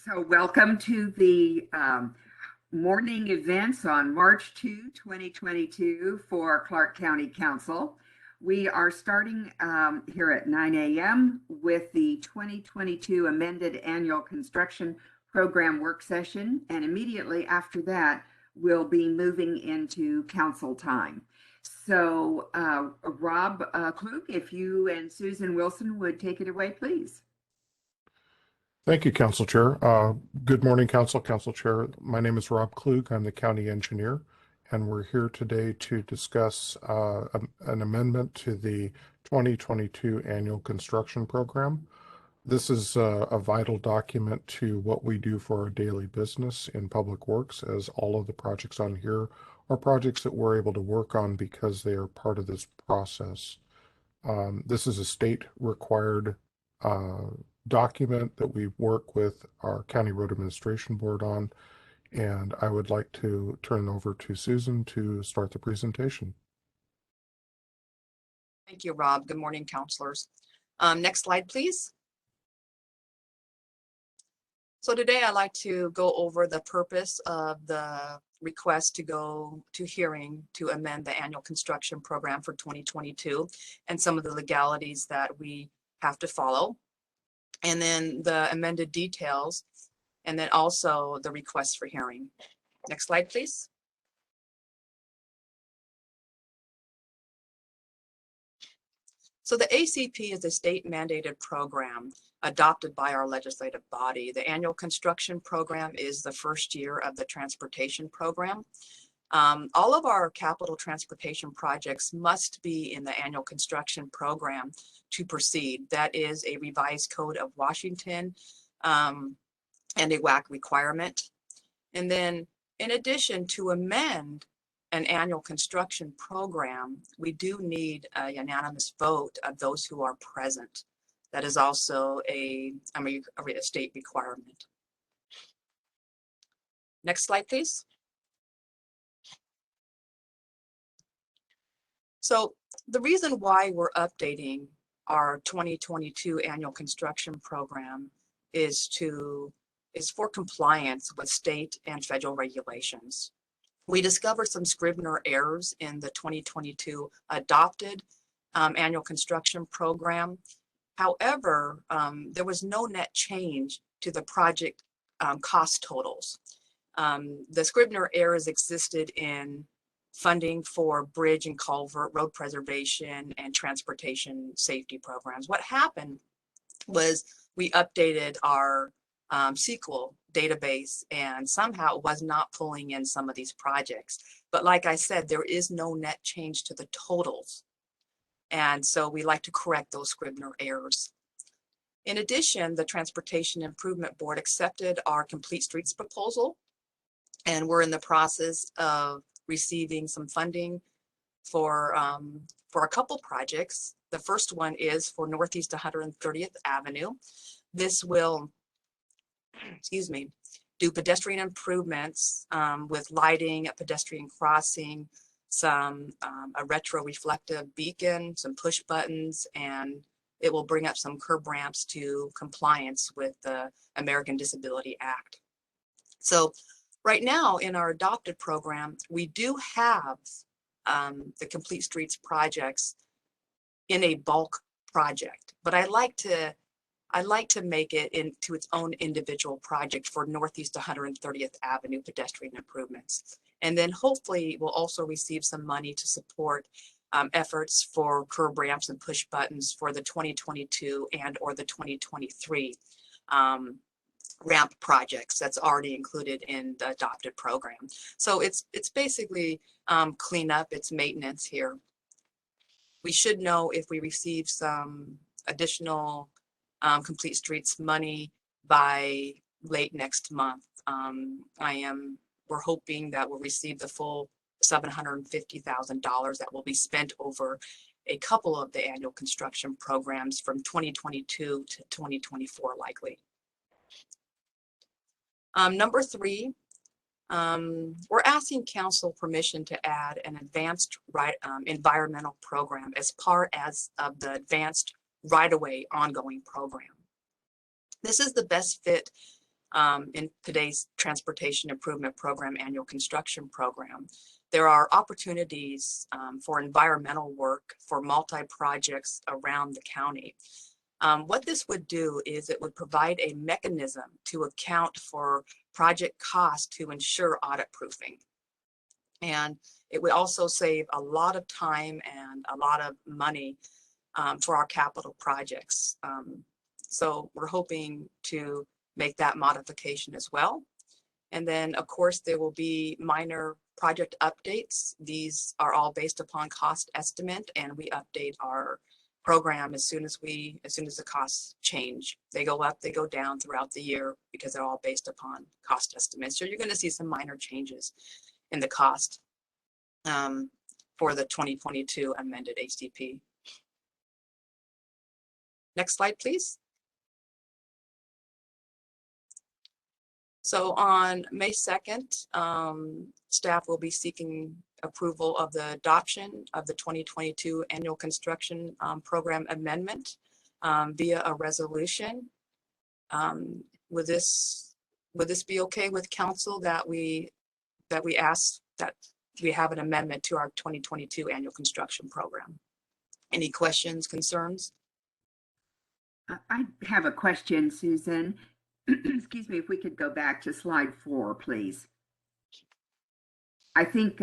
So welcome to the morning events on March 2, 2022 for Clark County Council. We are starting here at 9 a.m. with the 2022 amended annual construction program work session, and immediately after that, we'll be moving into council time. So Rob Klug, if you and Susan Wilson would take it away, please. Thank you, Council Chair. Good morning, Council Chair. My name is Rob Klug. I'm the county engineer, and we're here today to discuss an amendment to the 2022 annual construction program. This is a vital document to what we do for our daily business in public works, as all of the projects on here are projects that we're able to work on because they are part of this process. This is a state required document that we work with our County Road Administration Board on, and I would like to turn over to Susan to start the presentation. Thank you, Rob. Good morning, councilors. Next slide, please. So today I'd like to go over the purpose of the request to go to hearing to amend the annual construction program for 2022 and some of the legalities that we have to follow, and then the amended details, and then also the request for hearing. Next slide, please. So the ACP is a state mandated program adopted by our legislative body. The annual construction program is the first year of the transportation program. All of our capital transportation projects must be in the annual construction program to proceed. That is a revised code of Washington and a WAC requirement. And then in addition, to amend an annual construction program, we do need a unanimous vote of those who are present. That is also a state requirement. Next slide, please. So the reason why we're updating our 2022 annual construction program is for compliance with state and federal regulations. We discovered some Scrivener errors in the 2022 adopted annual construction program. However, there was no net change to the project cost totals. The Scrivener errors existed in funding for bridge and culvert, road preservation, and transportation safety programs. What happened was we updated our SQL database, and somehow it was not pulling in some of these projects. But like I said, there is no net change to the totals. And so we like to correct those Scrivener errors. In addition, the Transportation Improvement Board accepted our Complete Streets proposal, and we're in the process of receiving some funding for a couple projects. The first one is for Northeast 130th Avenue. This will, do pedestrian improvements with lighting, a pedestrian crossing, a retro reflective beacon, some push buttons, and it will bring up some curb ramps to compliance with the American Disability Act. So right now in our adopted program, we do have the Complete Streets projects in a bulk project, but I like to make it into its own individual project for Northeast 130th Avenue pedestrian improvements. And then hopefully we'll also receive some money to support efforts for curb ramps and push buttons for the 2022 and or the 2023 ramp projects that's already included in the adopted program. So it's basically cleanup, it's maintenance here. We should know if we receive some additional Complete Streets money by late next month. We're hoping that we'll receive the full $750,000 that will be spent over a couple of the annual construction programs from 2022 to 2024 likely. Number 3, we're asking council permission to add an advanced environmental program as part of the advanced right-of-way ongoing program. This is the best fit in today's Transportation Improvement Program annual construction program. There are opportunities for environmental work for multi-projects around the county. What this would do is it would provide a mechanism to account for project costs to ensure audit proofing. And it would also save a lot of time and a lot of money for our capital projects. So we're hoping to make that modification as well. And then, of course, there will be minor project updates. These are all based upon cost estimate, and we update our program as soon as the costs change. They go up, they go down throughout the year because they're all based upon cost estimates. So you're going to see some minor changes in the cost for the 2022 amended HDP. Next slide, please. So on May 2nd, staff will be seeking approval of the adoption of the 2022 annual construction program amendment via a resolution. Would this be okay with council that we ask that we have an amendment to our 2022 annual construction program? Any questions, concerns? I have a question, Susan. Excuse me, if we could go back to slide 4, please. I think,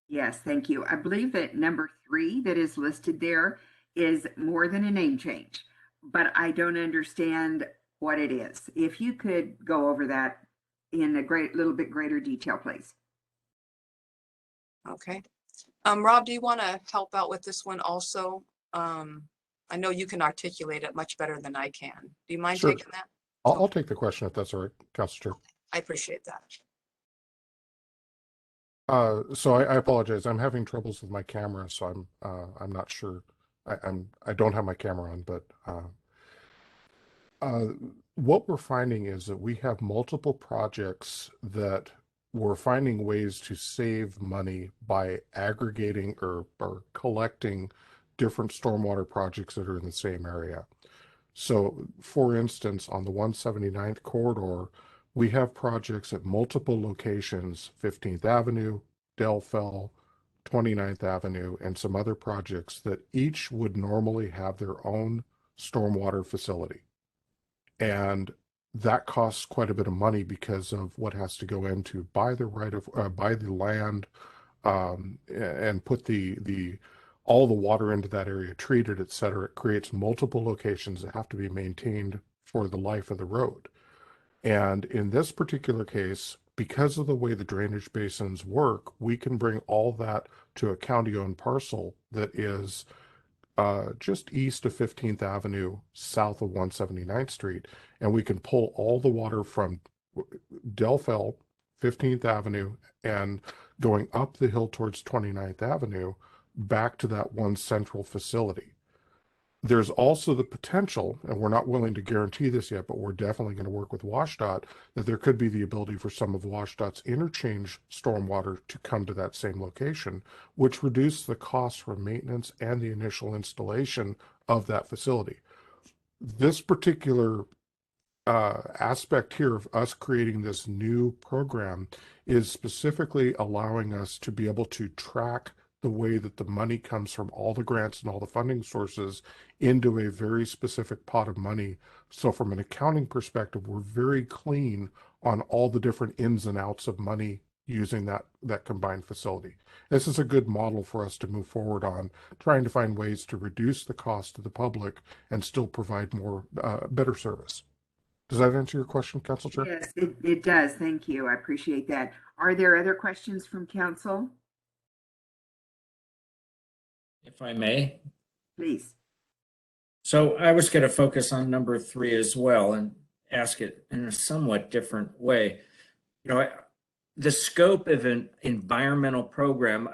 yes, thank you. I believe that number 3 that is listed there is more than a name change, but I don't understand what it is. If you could go over that in a little bit greater detail, please. Okay. Rob, do you want to help out with this one also? I know you can articulate it much better than I can. Do you mind Sure. taking that? I'll take the question if that's all right, Council Chair. I appreciate that. So I apologize. I'm having troubles with my camera, so I'm not sure. I don't have my camera on, but what we're finding is that we have multiple projects that we're finding ways to save money by aggregating or collecting different stormwater projects that are in the same area. So, for instance, on the 179th corridor, we have projects at multiple locations, 15th Avenue, Delfell, 29th Avenue, and some other projects that each would normally have their own stormwater facility. And that costs quite a bit of money because of what has to go into buy the land, and put all the water into that area, treat it, et cetera. It creates multiple locations that have to be maintained for the life of the road. And in this particular case, because of the way the drainage basins work, we can bring all that to a county-owned parcel that is just east of 15th Avenue, south of 179th Street, and we can pull all the water from Delfell, 15th Avenue, and going up the hill towards 29th Avenue back to that one central facility. There's also the potential, and we're not willing to guarantee this yet, but we're definitely going to work with WashDOT, that there could be the ability for some of WashDOT's interchange stormwater to come to that same location, which reduces the cost for maintenance and the initial installation of that facility. This particular aspect here of us creating this new program is specifically allowing us to be able to track the way that the money comes from all the grants and all the funding sources into a very specific pot of money. So from an accounting perspective, we're very clean on all the different ins and outs of money using that combined facility. This is a good model for us to move forward on, trying to find ways to reduce the cost to the public and still provide more better service. Does that answer your question, Council Chair? Yes, it does. Thank you. I appreciate that. Are there other questions from council? If I may. Please. So I was going to focus on number 3 as well and ask it in a somewhat different way. The scope of an environmental program,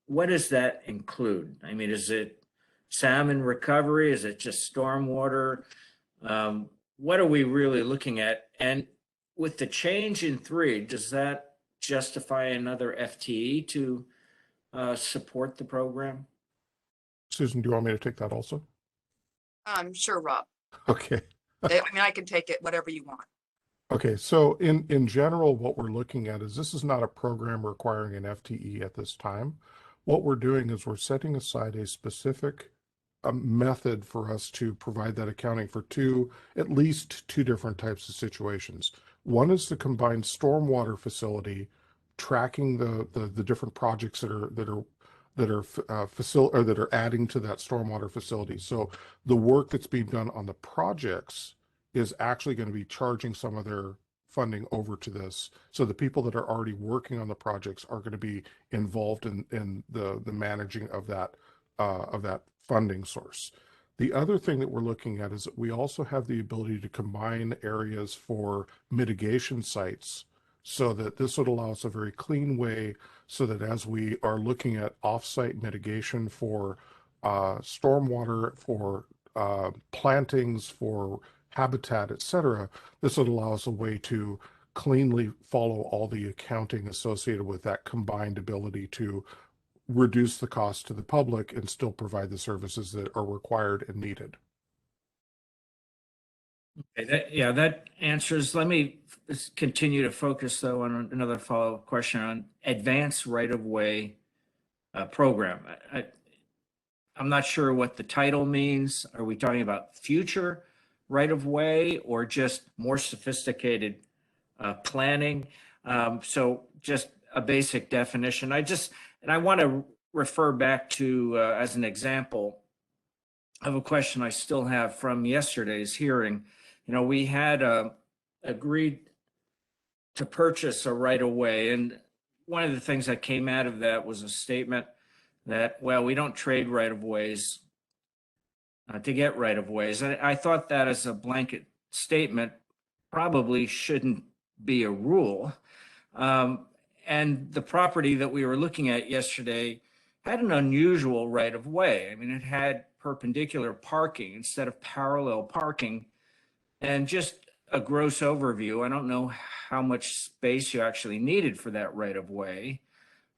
what does that include? I mean, is it salmon recovery? Is it just stormwater? What are we really looking at? And with the change in 3, does that justify another FTE to support the program? Susan, do you want me to take that also? Sure, Rob. Okay. I mean, I can take it whatever you want. Okay, so in general, what we're looking at is this is not a program requiring an FTE at this time. What we're doing is we're setting aside a specific method for us to provide that accounting for at least two different types of situations. One is the combined stormwater facility, tracking the different projects that are adding to that stormwater facility. So the work that's being done on the projects is actually going to be charging some of their funding over to this. So the people that are already working on the projects are going to be involved in the managing of that funding source. The other thing that we're looking at is that we also have the ability to combine areas for mitigation sites, so that this would allow us a very clean way, so that as we are looking at offsite mitigation for stormwater, for plantings, for habitat, etc., this would allow us a way to cleanly follow all the accounting associated with that combined ability to reduce the cost to the public and still provide the services that are required and needed. Okay, that answers. Let me continue to focus though on another follow-up question on advanced right-of-way program. I'm not sure what the title means. Are we talking about future right-of-way or just more sophisticated planning? So just a basic definition. I want to refer back to, as an example of a question I still have from yesterday's hearing. We had agreed to purchase a right-of-way, and one of the things that came out of that was a statement that, well, we don't trade right-of-ways to get right-of-ways. I thought that as a blanket statement probably shouldn't be a rule. And the property that we were looking at yesterday had an unusual right-of-way. I mean, it had perpendicular parking instead of parallel parking. And just a gross overview, I don't know how much space you actually needed for that right-of-way,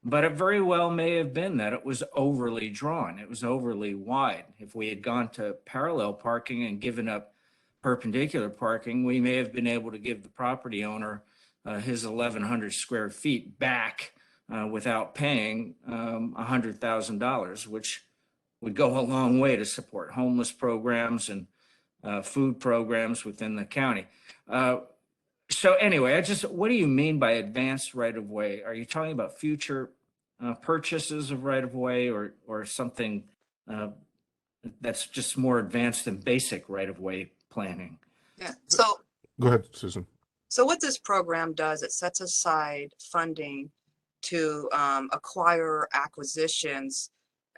but it very well may have been that it was overly drawn. It was overly wide. If we had gone to parallel parking and given up perpendicular parking, we may have been able to give the property owner his 1,100 square feet back without paying $100,000, which would go a long way to support homeless programs and food programs within the county. So anyway, what do you mean by advanced right-of-way? Are you talking about future purchases of right-of-way or something that's just more advanced than basic right-of-way planning? Yeah. So Go ahead, Susan. So what this program does, it sets aside funding to acquire acquisitions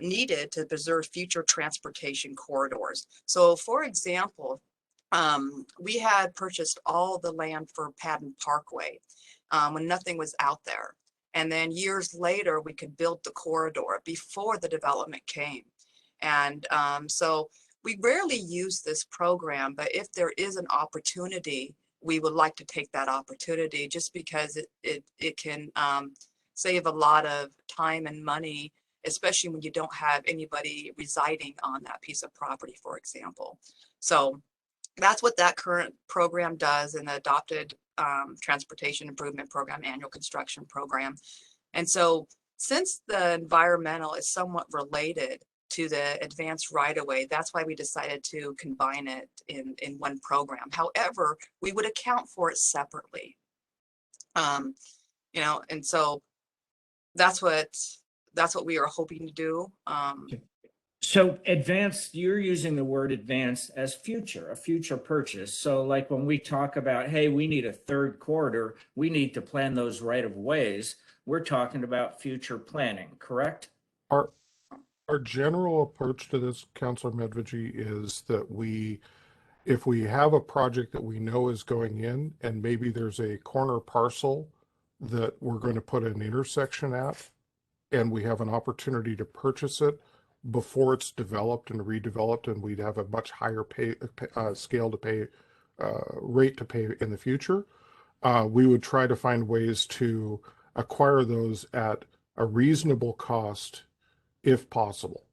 needed to preserve future transportation corridors. So for example, we had purchased all the land for Patton Parkway when nothing was out there. And then years later, we could build the corridor before the development came. And so we rarely use this program, but if there is an opportunity, we would like to take that opportunity just because it can save a lot of time and money, especially when you don't have anybody residing on that piece of property, for example. So that's what that current program does in the adopted Transportation Improvement Program, annual construction program. And so since the environmental is somewhat related to the advanced right-of-way, that's why we decided to combine it in one program. However, we would account for it separately. And so that's what we are hoping to do. So advanced, you're using the word advanced as a future purchase. So like when we talk about, hey, we need a third corridor, we need to plan those right-of-ways, we're talking about future planning, correct? Our general approach to this, Councilor Medvegi, is that if we have a project that we know is going in and maybe there's a corner parcel that we're going to put an intersection at, and we have an opportunity to purchase it before it's developed and redeveloped, and we'd have a much higher scale to pay, rate to pay in the future, we would try to find ways to acquire those at a reasonable cost if possible.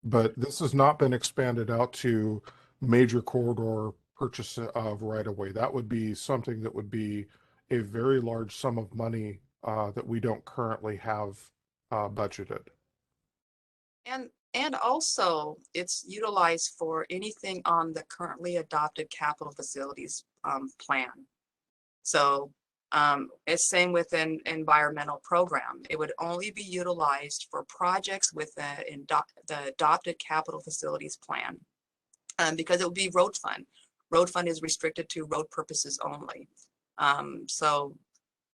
But this has not been expanded out to major corridor purchase of right-of-way. That would be something that would be a very large sum of money that we don't currently have budgeted. And also it's utilized for anything on the currently adopted capital facilities plan. So it's same with an environmental program. It would only be utilized for projects with the adopted capital facilities plan, because it would be road fund. Road fund is restricted to road purposes only. So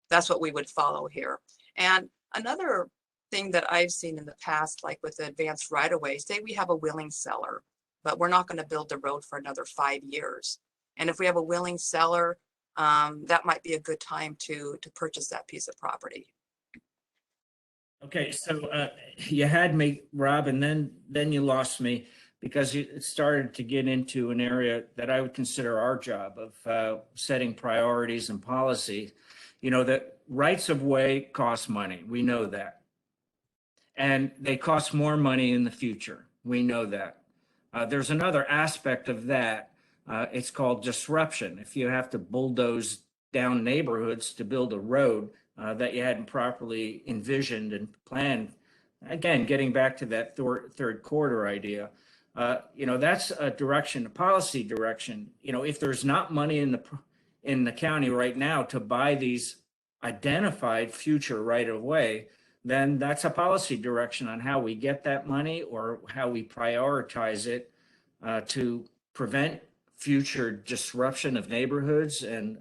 that's what we would follow here. And another thing that I've seen in the past, like with the advanced right-of-way, say we have a willing seller, but we're not going to build the road for another 5 years. And if we have a willing seller, that might be a good time to purchase that piece of property. Okay, so you had me, Rob, and then you lost me because it started to get into an area that I would consider our job of setting priorities and policy. You know, that rights of way cost money. We know that. And they cost more money in the future. We know that. There's another aspect of that. It's called disruption. If you have to bulldoze down neighborhoods to build a road that you hadn't properly envisioned and planned, again, getting back to that third quarter idea, you know, that's a direction, a policy direction. You know, if there's not money in the county right now to buy these identified future right of way, then that's a policy direction on how we get that money or how we prioritize it to prevent future disruption of neighborhoods and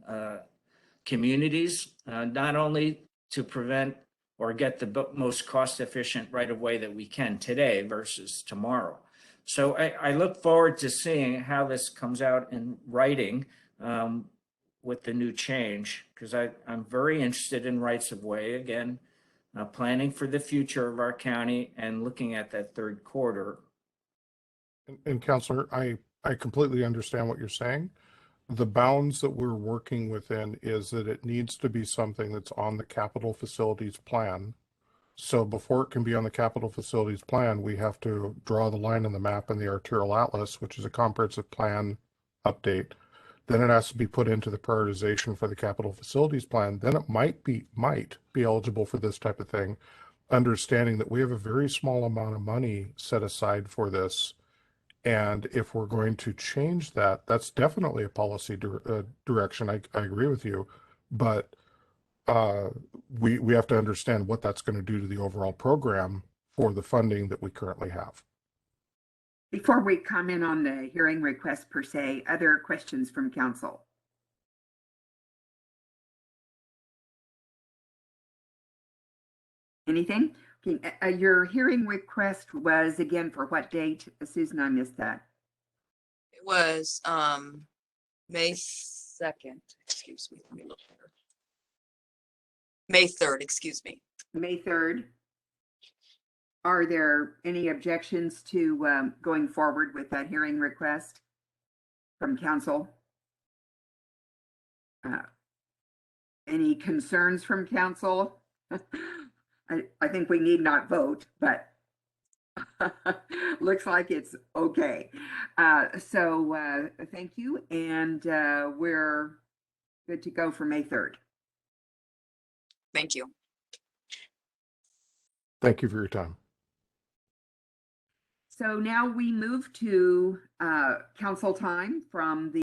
communities, not only to prevent or get the most cost efficient right of way that we can today versus tomorrow. So I look forward to seeing how this comes out in writing with the new change, because I'm very interested in rights of way, again, planning for the future of our county and looking at that third quarter. And Counselor, I completely understand what you're saying. The bounds that we're working within is that it needs to be something that's on the capital facilities plan. So before it can be on the capital facilities plan, we have to draw the line in the map in the arterial atlas, which is a comprehensive plan update. Then it has to be put into the prioritization for the capital facilities plan. Then it might be eligible for this type of thing, understanding that we have a very small amount of money set aside for this. And if we're going to change that, that's definitely a policy direction. I agree with you, but we have to understand what that's going to do to the overall program for the funding that we currently have. Before we comment on the hearing request per se, other questions from council? Anything? Okay, your hearing request was again for what date? Susan, I missed that. It was May 2nd, excuse me, let me look here. May 3rd, excuse me. May 3rd. Are there any objections to going forward with that hearing request from council? Any concerns from council? I think we need not vote, but looks like it's okay. So thank you, and we're good to go for May 3rd. Thank you. Thank you for your time. So now we move to council time from the